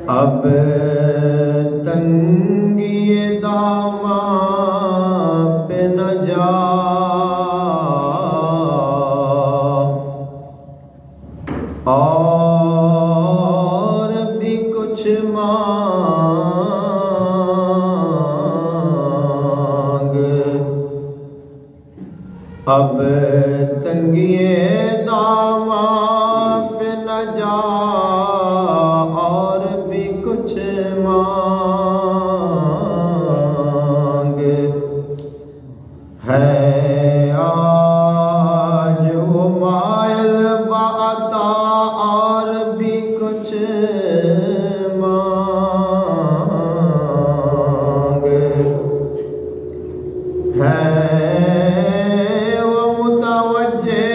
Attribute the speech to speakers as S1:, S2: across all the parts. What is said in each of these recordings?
S1: अब तंगिए दामा पे न जा, और भी कुछ मांग। अब तंगिए दामा पे न जा, और भी कुछ मांग। है आज वो मायल बाता, और भी कुछ मांग। है वो मुतवज्जे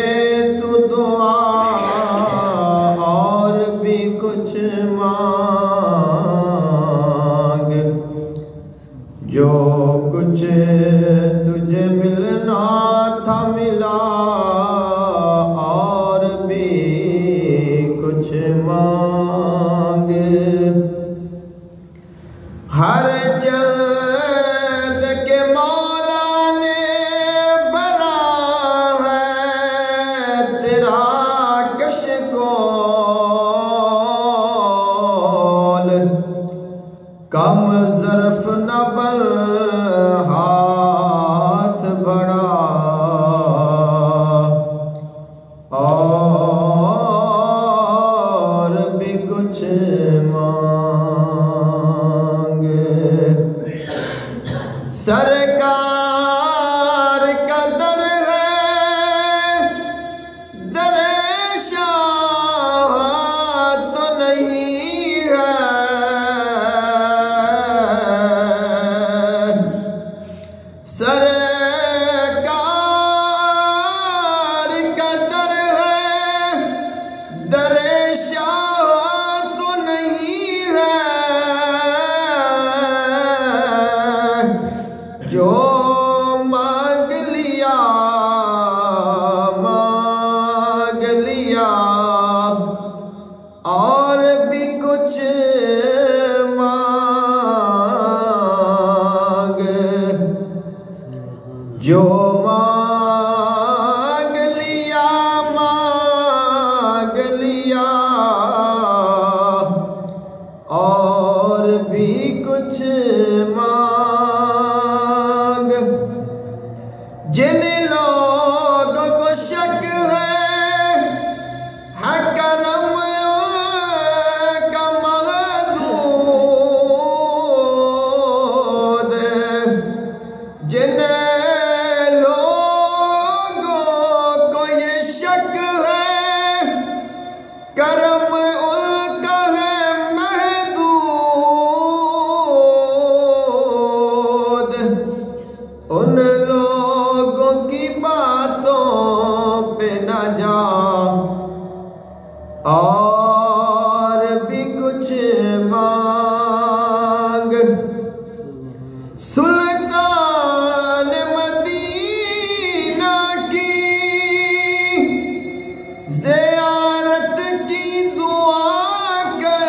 S1: तू दुआ, और भी कुछ मांग। जो कुछ तुझे मिलना था मिला, और भी कुछ मांग। हर चंद के मौला ने भरा है तेरा कशकोल। कम ज़र्फ़ न बल हाथ बढ़ा, और भी कुछ मांग। सरकार का दर है दरे शाह तो नहीं है। सरकार का दर है दरे शाह तो नहीं है। जो मांग लिया और भी कुछ मांग। जो मांग लिया और भी कुछ मांग। जिन लोगों को शक है करम का महदूद। जिन करम उनका है महदूद। उन लोगों की बातों पे न जा, और भी कुछ मांग। सुल्तान मदीना की ज़ियारत की दुआ कर।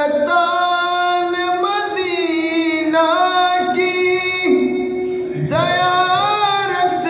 S1: सुल्तान मदीना की ज़ियारत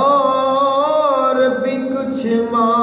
S1: और भी कुछ मांग